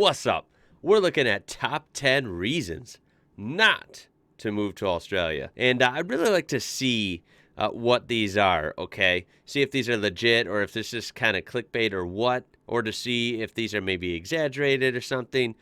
What's up? We're looking at top 10 reasons not to move to Australia. And I'd really like to see what these are, okay? See if these are legit or if this is kind of clickbait or what, or to see if these are maybe exaggerated or something.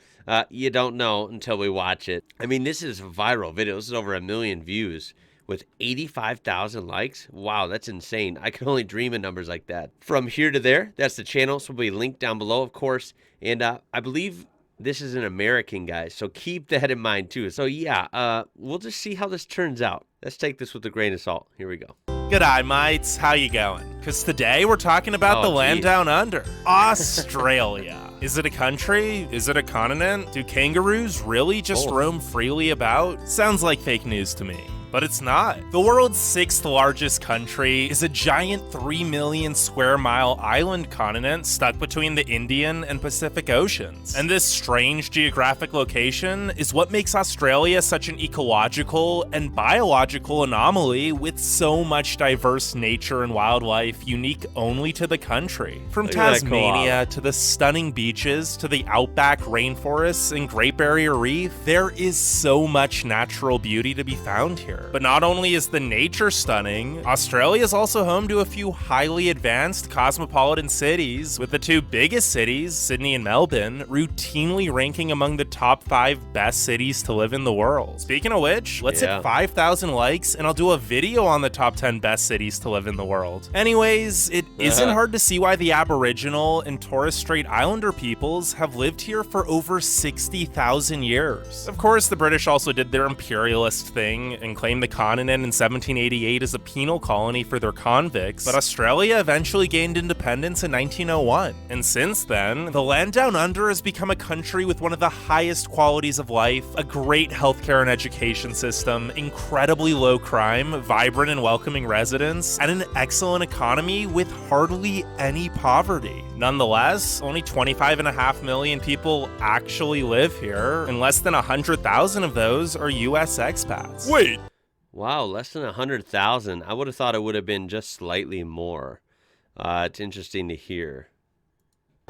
You don't know until we watch it. I mean, this is a viral video. This is over 1 million views with 85,000 likes. Wow, that's insane. I can only dream of numbers like that. From here to there, that's the channel. So will be linked down below, of course. And I believe this is an American guy, so keep that in mind too. So yeah, we'll just see how this turns out. Let's take this with a grain of salt. Here we go. G'day mates, how you going? Because today we're talking about the land down under, Australia. Is it a country? Is it a continent? Do kangaroos really just roam freely about? Sounds like fake news to me. But it's not. The world's 6th largest country is a giant 3 million square mile island continent stuck between the Indian and Pacific Oceans. And this strange geographic location is what makes Australia such an ecological and biological anomaly with so much diverse nature and wildlife unique only to the country. From Tasmania to the stunning beaches to the outback rainforests and Great Barrier Reef, there is so much natural beauty to be found here. But not only is the nature stunning, Australia is also home to a few highly advanced cosmopolitan cities, with the 2 biggest cities, Sydney and Melbourne, routinely ranking among the top 5 best cities to live in the world. Speaking of which, let's hit 5,000 likes and I'll do a video on the top 10 best cities to live in the world. Anyways, it isn't hard to see why the Aboriginal and Torres Strait Islander peoples have lived here for over 60,000 years. Of course, the British also did their imperialist thing and claimed the continent in 1788 as a penal colony for their convicts, but Australia eventually gained independence in 1901. And since then, the land down under has become a country with one of the highest qualities of life, a great healthcare and education system, incredibly low crime, vibrant and welcoming residents, and an excellent economy with hardly any poverty. Nonetheless, only 25.5 million people actually live here, and less than 100,000 of those are US expats. Wait! Wow, less than 100,000. I would have thought it would have been just slightly more. It's interesting to hear.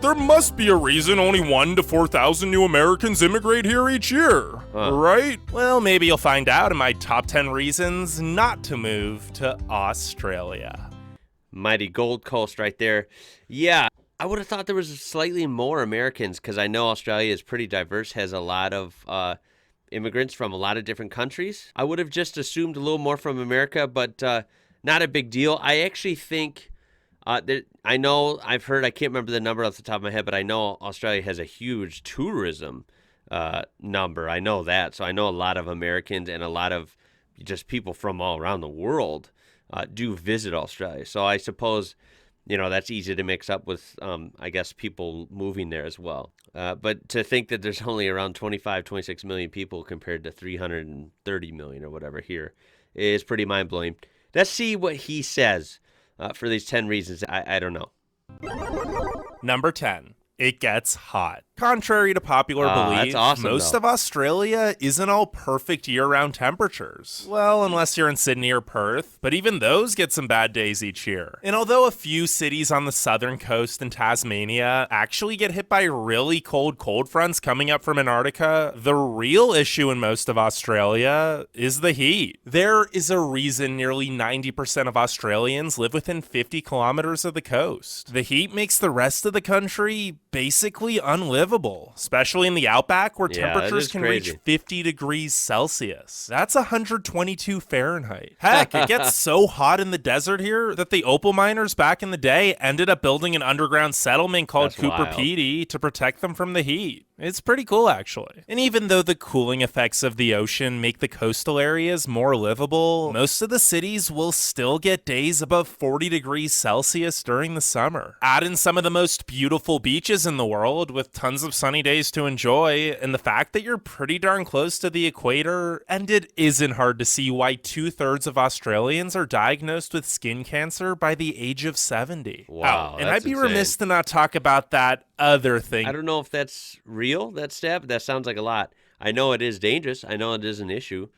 There must be a reason only 1,000 to 4,000 new Americans immigrate here each year, right? Well, maybe you'll find out in my top 10 reasons not to move to Australia. Mighty Gold Coast right there. Yeah, I would have thought there was slightly more Americans because I know Australia is pretty diverse, has a lot of immigrants from a lot of different countries. I would have just assumed a little more from America, but not a big deal. I actually think that I've heard, I can't remember the number off the top of my head, but I know Australia has a huge tourism number. I know that. So I know a lot of Americans and a lot of just people from all around the world do visit Australia. So I suppose, that's easy to mix up with, I guess, people moving there as well. But to think that there's only around 26 million people compared to 330 million or whatever here is pretty mind-blowing. Let's see what he says for these 10 reasons. I don't know. Number 10. It gets hot. Contrary to popular belief, that's awesome, most though. of Australia isn't all perfect year-round temperatures. Well, unless you're in Sydney or Perth, but even those get some bad days each year. And although a few cities on the southern coast and Tasmania actually get hit by really cold fronts coming up from Antarctica, the real issue in most of Australia is the heat. There is a reason nearly 90% of Australians live within 50 kilometers of the coast. The heat makes the rest of the country basically unlivable, especially in the outback where temperatures can reach 50 degrees Celsius. That's 122 Fahrenheit. Heck, it gets so hot in the desert here that the opal miners back in the day ended up building an underground settlement called Cooper Pedy to protect them from the heat. It's pretty cool, actually. And even though the cooling effects of the ocean make the coastal areas more livable, most of the cities will still get days above 40 degrees Celsius during the summer. Add in some of the most beautiful beaches in the world with tons of sunny days to enjoy, and the fact that you're pretty darn close to the equator, and it isn't hard to see why 2/3 of Australians are diagnosed with skin cancer by the age of 70. Wow, and I'd be remiss to not talk about that other thing. I don't know if that's real, that stat, but that sounds like a lot. I know it is dangerous. I know it is an issue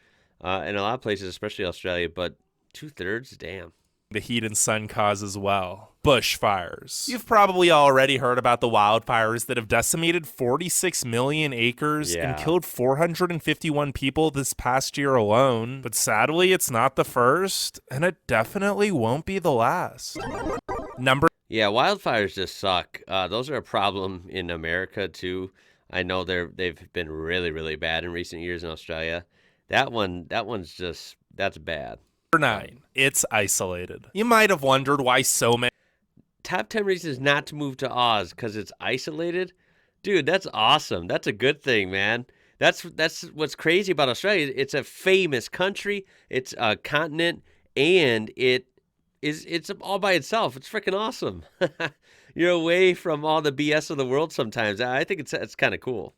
in a lot of places, especially Australia, but 2/3, damn. the heat and sun cause as well. Bushfires. You've probably already heard about the wildfires that have decimated 46 million acres and killed 451 people this past year alone. But sadly, it's not the first, and it definitely won't be the last. Yeah, wildfires just suck. Those are a problem in America too. I know they've been really, really bad in recent years in Australia. That's bad. Number 9, it's isolated. You might have wondered why so many Top 10 reasons not to move to Oz because it's isolated. Dude, that's awesome. That's a good thing, man. That's what's crazy about Australia. It's a famous country. It's a continent, and it's all by itself. It's freaking awesome. You're away from all the BS of the world sometimes. I think it's kind of cool.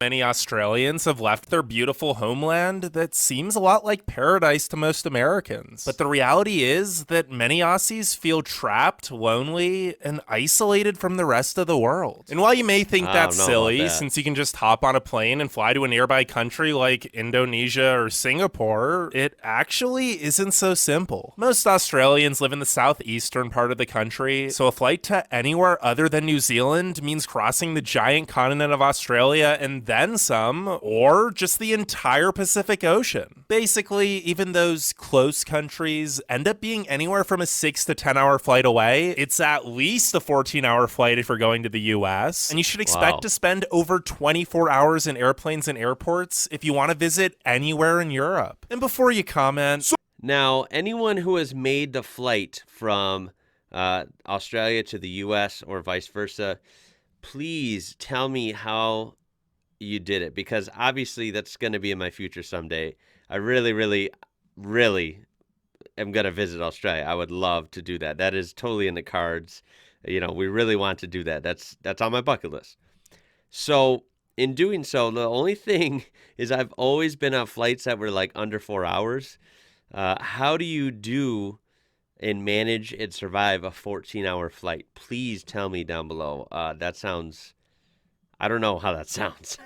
Many Australians have left their beautiful homeland that seems a lot like paradise to most Americans. But the reality is that many Aussies feel trapped, lonely, and isolated from the rest of the world. And while you may think that's silly, since you can just hop on a plane and fly to a nearby country like Indonesia or Singapore, it actually isn't so simple. Most Australians live in the southeastern part of the country, so a flight to anywhere other than New Zealand means crossing the giant continent of Australia and then some, or just the entire Pacific Ocean. Basically, even those close countries end up being anywhere from a 6 to 10 hour flight away. It's at least a 14-hour flight if you're going to the US, and you should expect to spend over 24 hours in airplanes and airports if you want to visit anywhere in Europe. And before you comment... Now, anyone who has made the flight from Australia to the US or vice versa, please tell me how you did it, because obviously that's going to be in my future someday. I really, really, really am going to visit Australia. I would love to do that. That is totally in the cards. You know, we really want to do that. That's on my bucket list. So in doing so, the only thing is I've always been on flights that were like under 4 hours. How do you do and manage and survive a 14-hour flight? Please tell me down below. That sounds... I don't know how that sounds.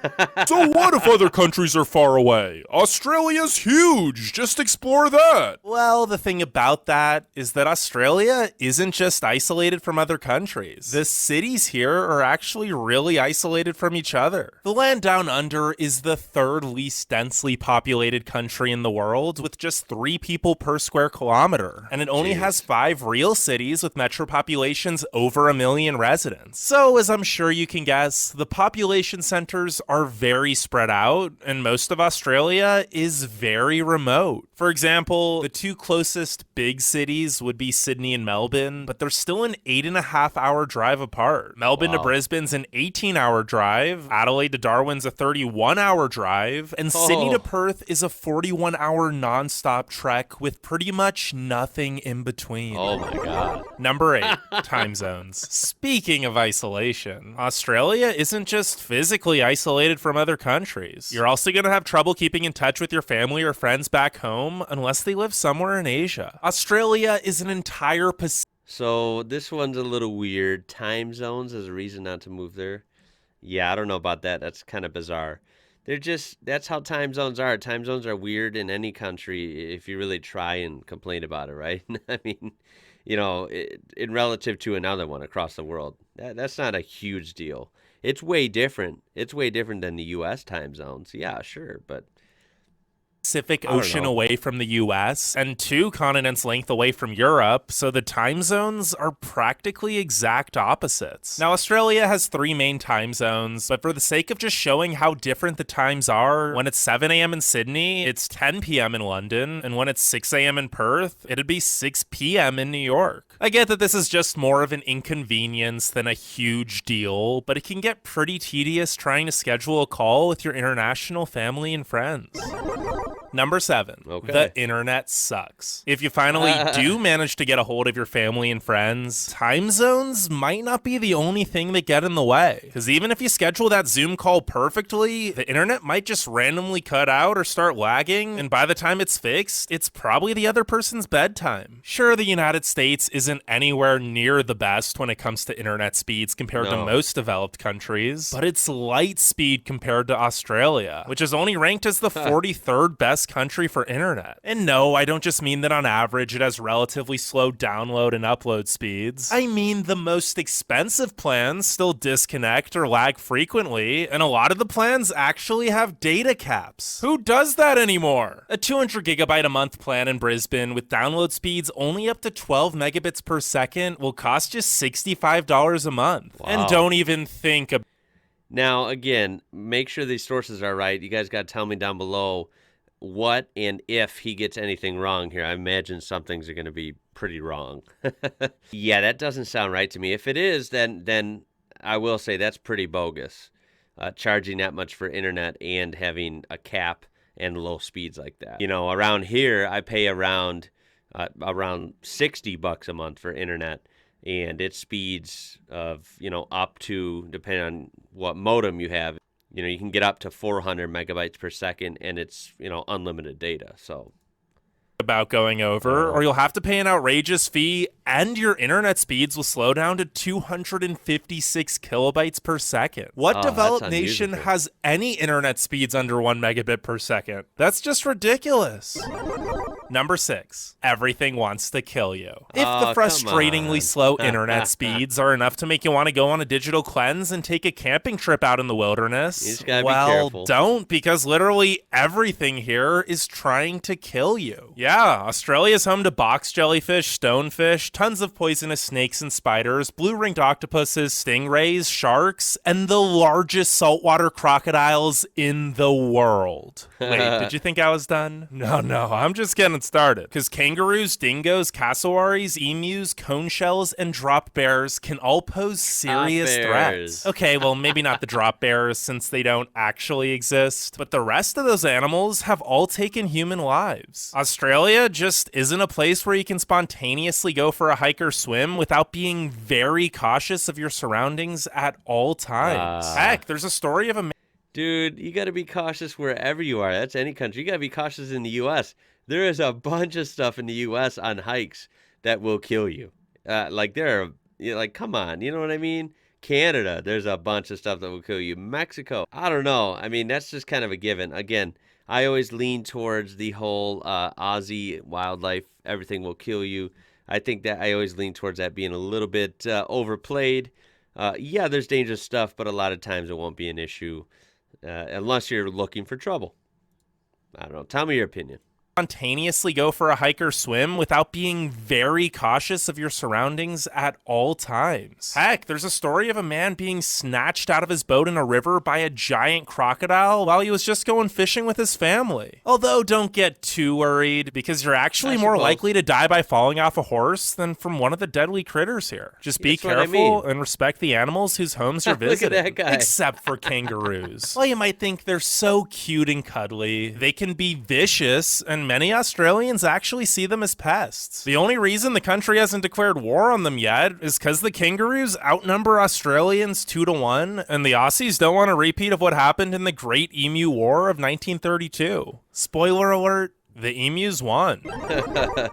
So what if other countries are far away? Australia's huge. Just explore that. Well, the thing about that is that Australia isn't just isolated from other countries. The cities here are actually really isolated from each other. The land down under is the third least densely populated country in the world, with just 3 people per square kilometer. And it only has 5 real cities with metro populations over 1 million residents. So, as I'm sure you can guess, the population centers are very spread out, and most of Australia is very remote. For example, the 2 closest big cities would be Sydney and Melbourne, but they're still an 8.5-hour drive apart. Melbourne to Brisbane's an 18-hour drive, Adelaide to Darwin's a 31-hour drive, and Sydney to Perth is a 41-hour non-stop trek with pretty much nothing in between. Oh my God. Number 8, time zones. Speaking of isolation, Australia isn't just physically isolated from other countries. You're also going to have trouble keeping in touch with your family or friends back home unless they live somewhere in Asia. Australia is an entire Pacific. So this one's a little weird. Time zones as a reason not to move there. Yeah, I don't know about that. That's kind of bizarre. That's how time zones are. Time zones are weird in any country if you really try and complain about it, right? I mean, you know, in relative to another one across the world, that's not a huge deal. It's way different. It's way different than the U.S. time zones. Yeah, sure, but... Pacific Ocean away from the US and 2 continents length away from Europe, so the time zones are practically exact opposites. Now, Australia has 3 main time zones, but for the sake of just showing how different the times are, when it's 7 a.m. in Sydney, it's 10 p.m. in London, and when it's 6 a.m. in Perth, it'd be 6 p.m. in New York. I get that this is just more of an inconvenience than a huge deal, but it can get pretty tedious trying to schedule a call with your international family and friends. Number 7, the internet sucks. If you finally do manage to get a hold of your family and friends, time zones might not be the only thing that get in the way. Because even if you schedule that Zoom call perfectly, the internet might just randomly cut out or start lagging, and by the time it's fixed, it's probably the other person's bedtime. Sure, the United States isn't anywhere near the best when it comes to internet speeds compared to most developed countries, but it's light speed compared to Australia, which is only ranked as the 43rd best best country for internet. And no, I don't just mean that on average it has relatively slow download and upload speeds. I mean the most expensive plans still disconnect or lag frequently, and a lot of the plans actually have data caps. Who does that anymore? A 200 gigabyte a month plan in Brisbane with download speeds only up to 12 megabits per second will cost you $65 a month. Wow. And don't even think about. Now, again, make sure these sources are right. You guys got to tell me down below what and if he gets anything wrong here. I imagine some things are going to be pretty wrong. Yeah, that doesn't sound right to me. If it is, then I will say that's pretty bogus, charging that much for internet and having a cap and low speeds like that. You know, around here, I pay around $60 a month for internet. And it speeds of, up to, depending on what modem you have, you can get up to 400 megabytes per second, and it's, unlimited data. So About going over, or you'll have to pay an outrageous fee, and your internet speeds will slow down to 256 kilobytes per second. What developed nation has any internet speeds under 1 megabit per second? That's just ridiculous. Number 6, everything wants to kill you. If the frustratingly slow internet speeds are enough to make you want to go on a digital cleanse and take a camping trip out in the wilderness, you just gotta be careful. Don't, because literally everything here is trying to kill you. Yeah, Australia's home to box jellyfish, stonefish, tons of poisonous snakes and spiders, blue-ringed octopuses, stingrays, sharks, and the largest saltwater crocodiles in the world. Wait, did you think I was done? No, I'm just getting started. Because kangaroos, dingoes, cassowaries, emus, cone shells, and drop bears can all pose serious threats. Okay, well, maybe not the drop bears since they don't actually exist, but the rest of those animals have all taken human lives. Australia just isn't a place where you can spontaneously go for a hike or swim without being very cautious of your surroundings at all times. Heck, there's a story of a Dude, you got to be cautious wherever you are. That's any country. You got to be cautious in the U.S. There is a bunch of stuff in the U.S. on hikes that will kill you. Come on, you know what I mean? Canada, there's a bunch of stuff that will kill you. Mexico, I don't know. I mean, that's just kind of a given. Again, I always lean towards the whole Aussie wildlife, everything will kill you. I think that I always lean towards that being a little bit overplayed. Yeah, there's dangerous stuff, but a lot of times it won't be an issue unless you're looking for trouble. I don't know. Tell me your opinion. Spontaneously go for a hike or swim without being very cautious of your surroundings at all times. Heck, there's a story of a man being snatched out of his boat in a river by a giant crocodile while he was just going fishing with his family. Although, don't get too worried, because you're actually more likely to die by falling off a horse than from one of the deadly critters here. Just be careful and respect the animals whose homes you're visiting. Look at that guy. Except for kangaroos. Well, you might think they're so cute and cuddly. They can be vicious, and many Australians actually see them as pests. The only reason the country hasn't declared war on them yet is because the kangaroos outnumber Australians 2-1, and the Aussies don't want a repeat of what happened in the Great Emu War of 1932. Spoiler alert, the emus won.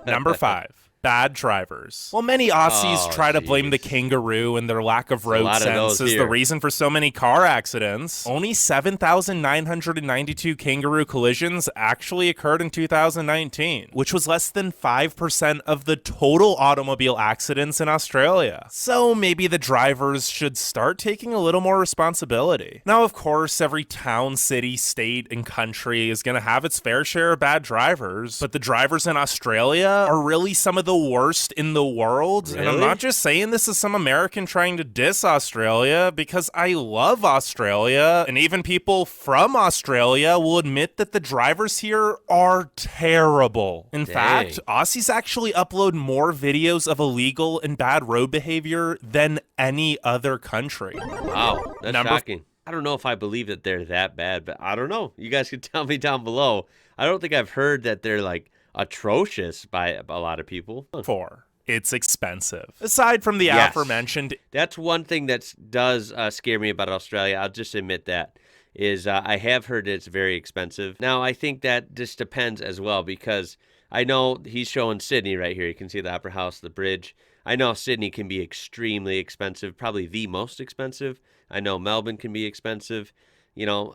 Number 5. Bad drivers. Well, many Aussies try to blame the kangaroo and their lack of road sense as the reason for so many car accidents. Only 7,992 kangaroo collisions actually occurred in 2019, which was less than 5% of the total automobile accidents in Australia. So maybe the drivers should start taking a little more responsibility. Now, of course, every town, city, state, and country is going to have its fair share of bad drivers, but the drivers in Australia are really some of the worst in the world. Really? And I'm not just saying this as some American trying to diss Australia, because I love Australia, and even people from Australia will admit that the drivers here are terrible. In fact, Aussies actually upload more videos of illegal and bad road behavior than any other country. Wow, that's shocking. I don't know if I believe that they're that bad, but I don't know. You guys can tell me down below. I don't think I've heard that they're atrocious by a lot of people. 4. It's expensive. Aside from the aforementioned, that's one thing that does scare me about Australia. I'll just admit that is I have heard it's very expensive. Now I think that just depends as well, because I know he's showing Sydney right here. You can see the Opera House, the bridge. I know Sydney can be extremely expensive, probably the most expensive. I know Melbourne can be expensive.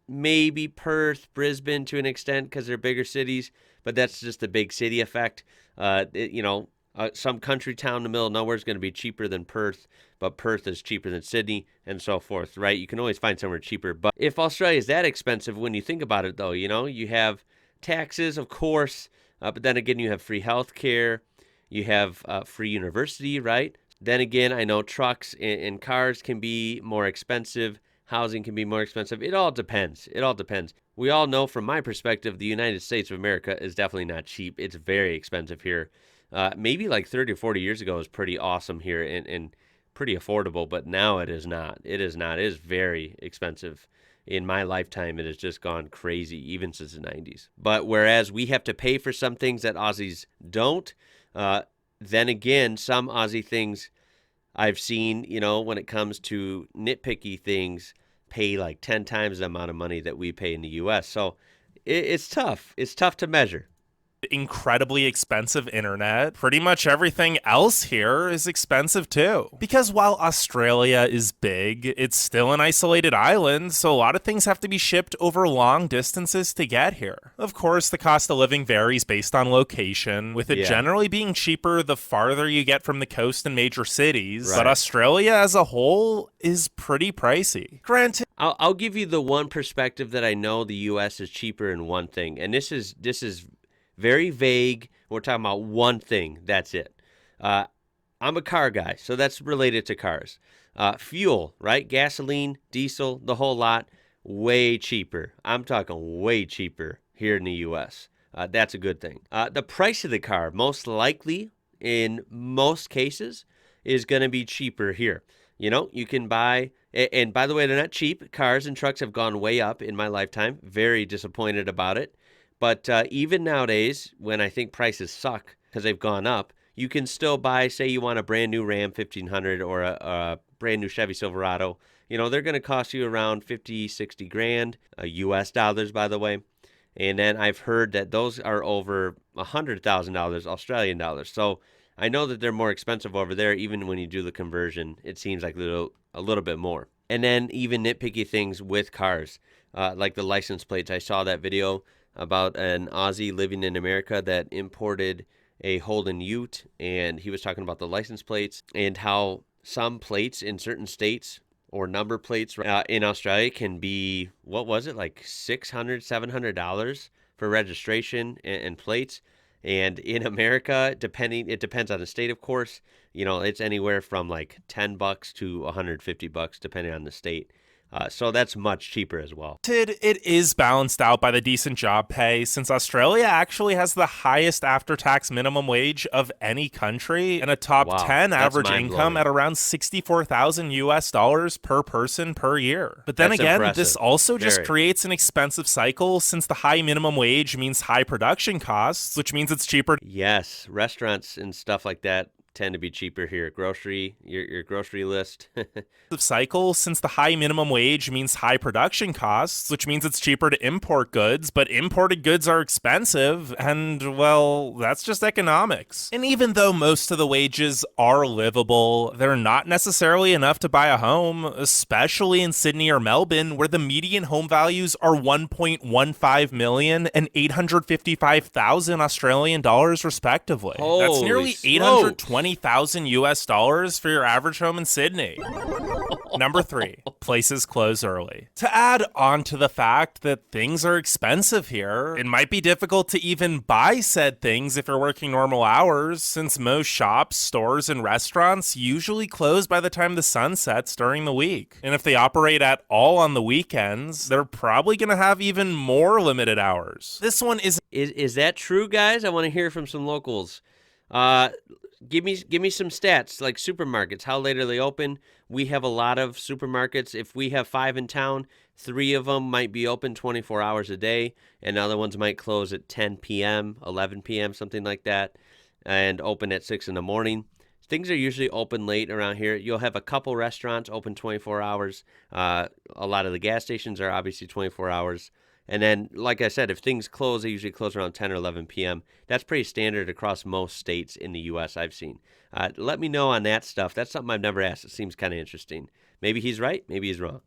Maybe Perth, Brisbane to an extent because they're bigger cities, but that's just the big city effect. Some country town in the middle of nowhere is going to be cheaper than Perth, but Perth is cheaper than Sydney and so forth, right? You can always find somewhere cheaper. But if Australia is that expensive, when you think about it, though, you have taxes, of course, but then again, you have free health care, you have free university, right? Then again, I know trucks and cars can be more expensive. Housing can be more expensive. It all depends. We all know from my perspective, the United States of America is definitely not cheap. It's very expensive here. Maybe like 30 or 40 years ago was pretty awesome here and pretty affordable, but now it is not. It is not. It is very expensive. In my lifetime, it has just gone crazy, even since the 90s. But whereas we have to pay for some things that Aussies don't, then again, some Aussie things I've seen, when it comes to nitpicky things, pay like 10 times the amount of money that we pay in the U.S. So it's tough. It's tough to measure. Incredibly expensive internet. Pretty much everything else here is expensive too. Because while Australia is big, it's still an isolated island, so a lot of things have to be shipped over long distances to get here. Of course, the cost of living varies based on location, with it generally being cheaper the farther you get from the coast and major cities, but Australia as a whole is pretty pricey. Granted, I'll give you the one perspective that I know the U.S. is cheaper in one thing, and this is very vague. We're talking about one thing. That's it. I'm a car guy, so that's related to cars. Fuel, right? Gasoline, diesel, the whole lot, way cheaper. I'm talking way cheaper here in the U.S. That's a good thing. The price of the car, most likely, in most cases, is going to be cheaper here. You can buy, and by the way, they're not cheap. Cars and trucks have gone way up in my lifetime. Very disappointed about it. But even nowadays, when I think prices suck because they've gone up, you can still buy, say you want a brand new Ram 1500 or a brand new Chevy Silverado. They're going to cost you around 50, 60 grand, US dollars, by the way. And then I've heard that those are over $100,000 Australian dollars. So I know that they're more expensive over there. Even when you do the conversion, it seems like a little bit more. And then even nitpicky things with cars, like the license plates. I saw that video about an Aussie living in America that imported a Holden Ute, and he was talking about the license plates and how some plates in certain states or number plates in Australia can be, what was it, like $600, $700 for registration and plates. And in America, it depends on the state, of course. It's anywhere from like $10 to $150, depending on the state. So that's much cheaper as well. It is balanced out by the decent job pay, since Australia actually has the highest after-tax minimum wage of any country and a top 10 average income at around $64,000 US per person per year. But then again, this also just creates an expensive cycle, since the high minimum wage means high production costs, which means it's cheaper. Yes, restaurants and stuff like that tend to be cheaper here. Your grocery list. Cycle, since the high minimum wage means high production costs, which means it's cheaper to import goods, but imported goods are expensive, and well, that's just economics. And even though most of the wages are livable, they're not necessarily enough to buy a home, especially in Sydney or Melbourne, where the median home values are 1.15 million and 855,000 Australian dollars respectively. That's nearly 820,000 US dollars for your average home in Sydney. Number 3, places close early. To add on to the fact that things are expensive here, it might be difficult to even buy said things if you're working normal hours, since most shops, stores, and restaurants usually close by the time the sun sets during the week. And if they operate at all on the weekends, they're probably going to have even more limited hours. This one is that true, guys? I want to hear from some locals. Give me some stats, like supermarkets. How late are they open? We have a lot of supermarkets. If we have 5 in town, 3 of them might be open 24 hours a day, and other ones might close at 10 p.m., 11 p.m., something like that, and open at 6 in the morning. Things are usually open late around here. You'll have a couple restaurants open 24 hours. A lot of the gas stations are obviously 24 hours. And then, like I said, if things close, they usually close around 10 or 11 p.m. That's pretty standard across most states in the U.S. I've seen. Let me know on that stuff. That's something I've never asked. It seems kind of interesting. Maybe he's right. Maybe he's wrong.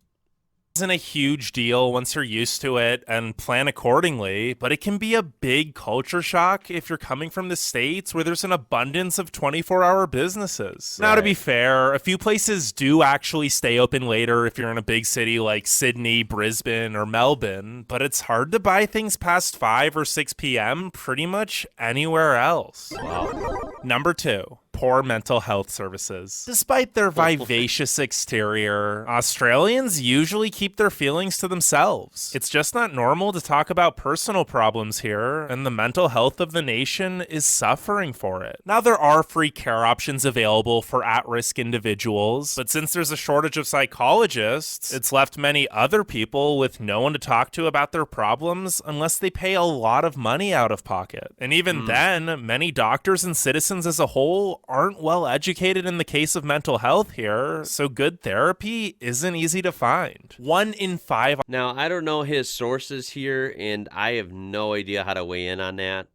Isn't a huge deal once you're used to it and plan accordingly, but it can be a big culture shock if you're coming from the States where there's an abundance of 24-hour businesses. Now, to be fair, a few places do actually stay open later if you're in a big city like Sydney, Brisbane, or Melbourne, but it's hard to buy things past 5 or 6 p.m. pretty much anywhere else. Wow. Number 2. Poor mental health services. Despite their vivacious exterior, Australians usually keep their feelings to themselves. It's just not normal to talk about personal problems here, and the mental health of the nation is suffering for it. Now, there are free care options available for at-risk individuals, but since there's a shortage of psychologists, it's left many other people with no one to talk to about their problems unless they pay a lot of money out of pocket. And even then, many doctors and citizens as a whole aren't well educated in the case of mental health here, so good therapy isn't easy to find. 1 in 5. Now, I don't know his sources here, and I have no idea how to weigh in on that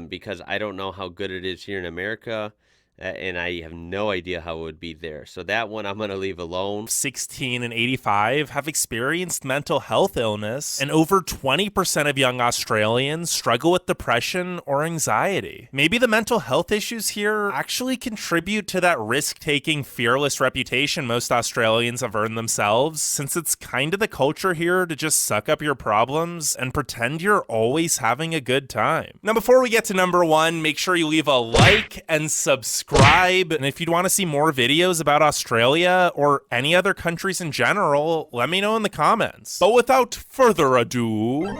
because I don't know how good it is here in America, and I have no idea how it would be there. So that one I'm going to leave alone. 16 and 85 have experienced mental health illness, and over 20% of young Australians struggle with depression or anxiety. Maybe the mental health issues here actually contribute to that risk-taking, fearless reputation most Australians have earned themselves, since it's kind of the culture here to just suck up your problems and pretend you're always having a good time. Now, before we get to number 1, make sure you leave a like and subscribe. And if you'd want to see more videos about Australia or any other countries in general, let me know in the comments. But without further ado,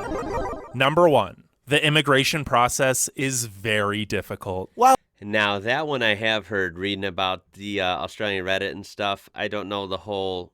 number 1, the immigration process is very difficult. Well, Now, that one I have heard reading about the Australian Reddit and stuff. I don't know the whole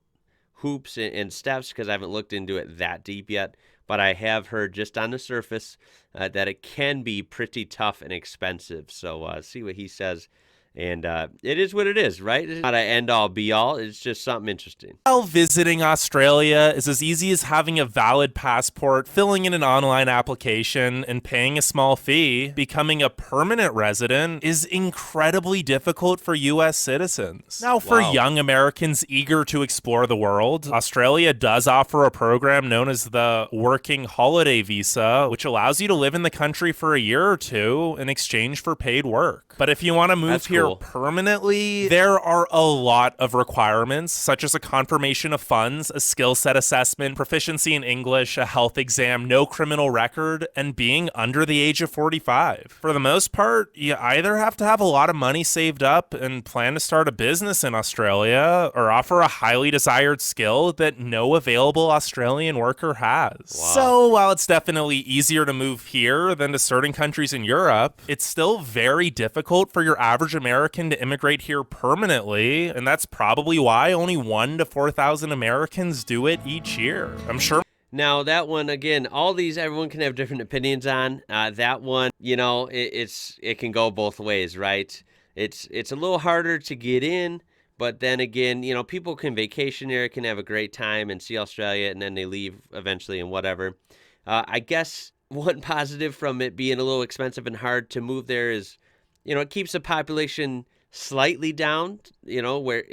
hoops and steps because I haven't looked into it that deep yet. But I have heard just on the surface that it can be pretty tough and expensive. So see what he says. And it is what it is, right? It's not an end-all, be-all. It's just something interesting. while visiting Australia is as easy as having a valid passport, filling in an online application, and paying a small fee, becoming a permanent resident is incredibly difficult for U.S. citizens. Now, for young Americans eager to explore the world, Australia does offer a program known as the Working Holiday Visa, which allows you to live in the country for a year or two in exchange for paid work. But if you want to move here permanently, there are a lot of requirements, such as a confirmation of funds, a skill set assessment, proficiency in English, a health exam, no criminal record, and being under the age of 45. For the most part, you either have to have a lot of money saved up and plan to start a business in Australia, or offer a highly desired skill that no available Australian worker has. So while it's definitely easier to move here than to certain countries in Europe, it's still very difficult for your average American to immigrate here permanently, and that's probably why only 1,000 to 4,000 Americans do it each year. I'm sure. Now, that one, again, all these, everyone can have different opinions on. That one, you know, it can go both ways, right? It's a little harder to get in, but then again, you know, people can vacation there, can have a great time and see Australia, and then they leave eventually and whatever. I guess one positive from it being a little expensive and hard to move there is, you know, it keeps the population slightly down, you know, where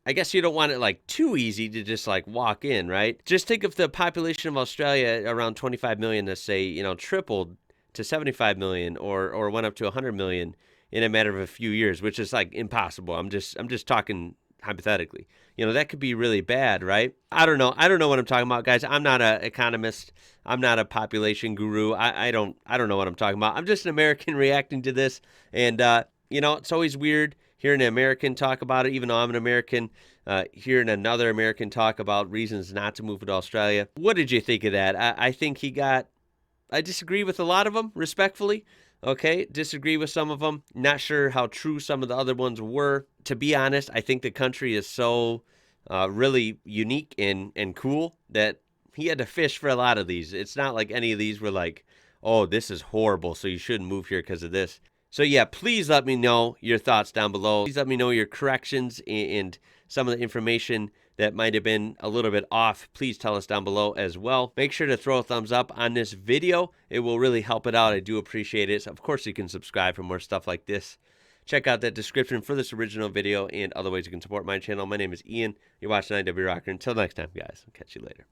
I guess you don't want it like too easy to just like walk in, right? Just think if the population of Australia around 25 million, let's say, you know, tripled to 75 million or went up to 100 million in a matter of a few years, which is like impossible. I'm just talking hypothetically. You know, that could be really bad, right? I don't know what I'm talking about, guys. I'm not an economist. I'm not a population guru. I don't know what I'm talking about. I'm just an American reacting to this. And, you know, it's always weird hearing an American talk about it, even though I'm an American, hearing another American talk about reasons not to move to Australia. What did you think of that? I think I disagree with a lot of them, respectfully. Okay, disagree with some of them. Not sure how true some of the other ones were. To be honest, I think the country is so really unique and cool that he had to fish for a lot of these. It's not like any of these were like, oh, this is horrible, so you shouldn't move here because of this. So yeah, please let me know your thoughts down below. Please let me know your corrections and some of the information that might have been a little bit off. Please tell us down below as well. Make sure to throw a thumbs up on this video. It will really help it out. I do appreciate it. So of course, you can subscribe for more stuff like this. check out that description for this original video and other ways you can support my channel. My name is Ian. You're watching IWrocker. Until next time, guys. I'll catch you later.